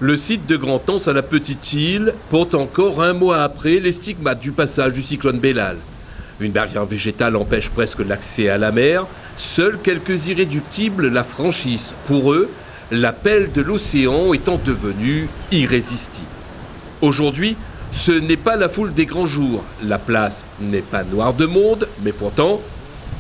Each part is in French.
Le site de Grand-Anse à la Petite-Île porte encore un mois après les stigmates du passage du cyclone Bellal. Une barrière végétale empêche presque l'accès à la mer. Seuls quelques irréductibles la franchissent. Pour eux, l'appel de l'océan étant devenu irrésistible. Aujourd'hui, ce n'est pas la foule des grands jours. La place n'est pas noire de monde, mais pourtant,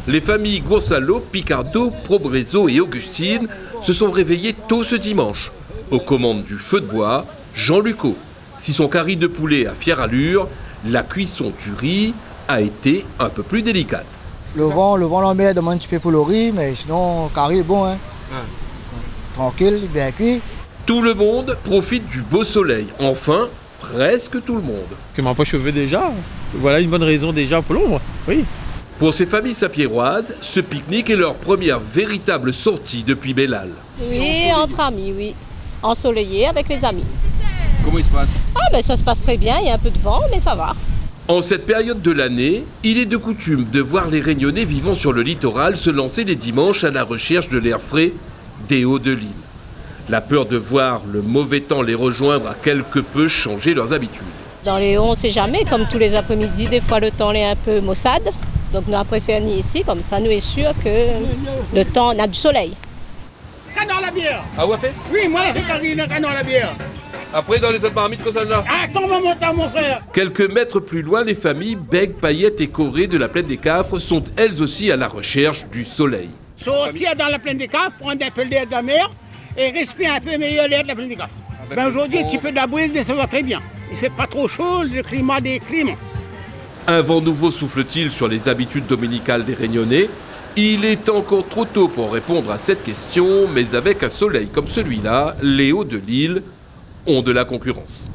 les familles Gonçalo, Picardo, Probrezo et Augustine se sont réveillées tôt ce dimanche. Aux commandes du feu de bois, Jean Lucot. Si son curry de poulet a fière allure, la cuisson du riz a été un peu plus délicate. Le vent l'emmène demande un petit peu pour le riz, mais sinon, le curry est bon. Tranquille, bien cuit. Tout le monde profite du beau soleil. Enfin, presque tout le monde. Que m'en pas cheveux déjà. Voilà une bonne raison déjà pour l'ombre, oui. Pour ces familles sapierroises, ce pique-nique est leur première véritable sortie depuis Bellal. Oui, entre amis, oui. Ensoleillé avec les amis. Comment il se passe? Ça se passe très bien, il y a un peu de vent, mais ça va. En cette période de l'année, il est de coutume de voir les Réunionnais vivant sur le littoral se lancer les dimanches à la recherche de l'air frais des hauts de l'île. La peur de voir le mauvais temps les rejoindre a quelque peu changé leurs habitudes. Dans les hauts, on ne sait jamais, comme tous les après-midi, des fois le temps est un peu maussade. Donc nous avons préféré venir ici, comme ça nous est sûr que le temps, on a du soleil. Canon la bière. Ah ouais fait? Oui, moi j'ai carré le canon la bière. Après dans les autres marmites comme ça là. Attends mon frère. Quelques mètres plus loin, les familles Bègue, Paillette et Corée de la plaine des Cafres sont elles aussi à la recherche du soleil. Sortir dans la plaine des Cafres, prendre un peu l'air de la mer et respirer un peu meilleur l'air de la plaine des Cafres. Aujourd'hui, un petit peu de la brise, mais ça va très bien. Il ne fait pas trop chaud, le climat des climats. Un vent nouveau souffle-t-il sur les habitudes dominicales des Réunionnais? Il est encore trop tôt pour répondre à cette question, mais avec un soleil comme celui-là, les hauts de l'île ont de la concurrence.